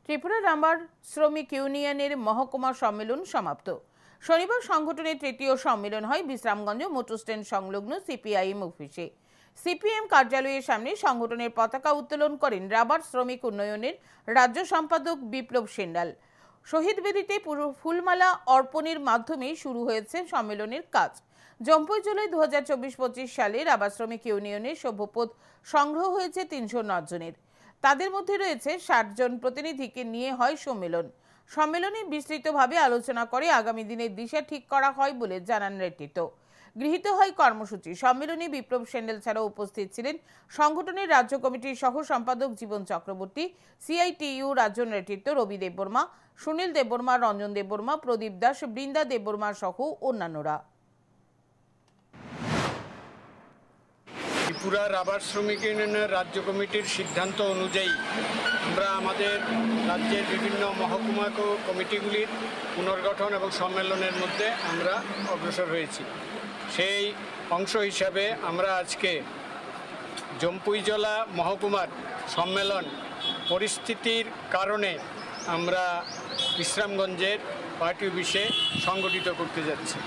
Tripura rubber শ্রমিক ইউনিয়নের মহকুমা সম্মেলন সমাপ্ত। শনিবার সংগঠনের তৃতীয় সম্মেলন হয় বিশ্রামগঞ্জ মোটর স্ট্যান্ড সংলগ্ন সিপিআইএম অফিসে। সিপিএম কার্যালয়ের সামনে সংগঠনের পতাকা উত্তোলন করেন রাবার শ্রমিক উন্নয়নের রাজ্য সম্পাদক বিপ্লব সেন্ডাল। শহীদ বেদিতে ফুলমালা অর্পণের মাধ্যমে শুরু হয়েছে সম্মেলনের কাজ। জম্পুই জেলায় 2024-25 সালে রাবার শ্রমিক ইউনিয়নের সভ্যপদ সংগ্রহ হয়েছে 309 জনের। তাদের মধ্যে রয়েছে 60 জন প্রতিনিধিকে নিয়ে হয় সম্মেলন। সম্মেলনে বিস্তৃতভাবে আলোচনা করে আগামী দিনের দিশা ঠিক করা হয় বলে জানান নেতৃত্ব। গৃহীত হয় কর্মসূচি। সম্মেলনে বিপ্লব সেন্ডাল ছাড়াও উপস্থিত ছিলেন সংগঠনের রাজ্য কমিটির সহ সম্পাদক জীবন চক্রবর্তী, সিআইটিইউ রাজ্য নেতৃত্ব রবি দেববর্মা, সুনীল দেববর্মা, রঞ্জন দেববর্মা, প্রদীপ দাস, বৃন্দা দেববর্মা সহ অন্যান্যরা। ত্রিপুরা রাবার শ্রমিক ইউনিয়নের রাজ্য কমিটির সিদ্ধান্ত অনুযায়ী আমরা আমাদের রাজ্যের বিভিন্ন মহকুমা কমিটিগুলির পুনর্গঠন এবং সম্মেলনের মধ্যে আমরা অগ্রসর হয়েছি। সেই অংশ হিসাবে আমরা আজকে জম্পুই জেলা মহকুমার সম্মেলন পরিস্থিতির কারণে আমরা বিশ্রামগঞ্জের পার্টি অফিসে সংগঠিত করতে যাচ্ছি।